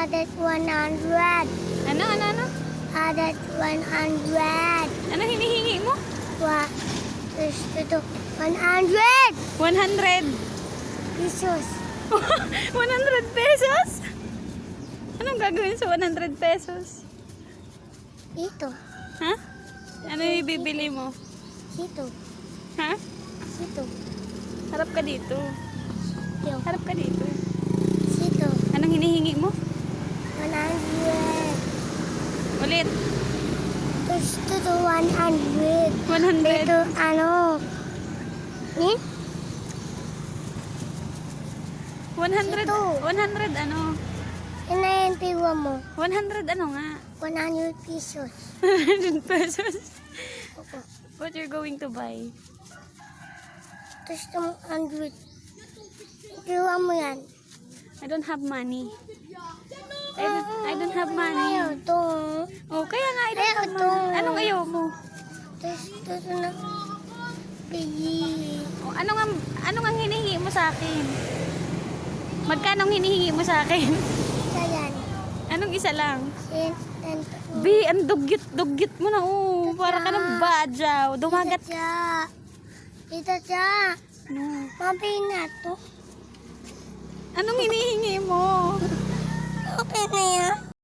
Added 100. Ano? Added 100. Ano hinihingi mo? What? Ito. 100 100. pesos. 100 pesos? Anong gagawin sa 100 pesos? Ito. Ha? Ano ibibili mo? Ito. Ha? Ito. Harap ka dito. Ito. Harap ka dito. Ito. Anong hinihingi mo? 100. Ulit. Ito 100. 100. Ito ano? Ni? 100. Ito. 100 ano? Yan na yung piwa mo. 100 ano nga? 100 pesos. 100 pesos. Opo. What you're going to buy? Tapos itong 100. Piwa mo yan. I don't have money. I don't have money. Ayaw itong. Oh, kaya nga I don't Ayaw have ito. money. Anong ayaw mo? Tapos ito na. Bili. Oh, ano nga hinihingi mo sa akin? Magkano ang hinihingi mo sa akin? Isa yan. Anong isa lang? And B, ang dugyot mo na oh. Para ka ng badyaw. Dumagat. Ito siya. No. Mabay na to. Anong hinihingi mo? Okay na yan.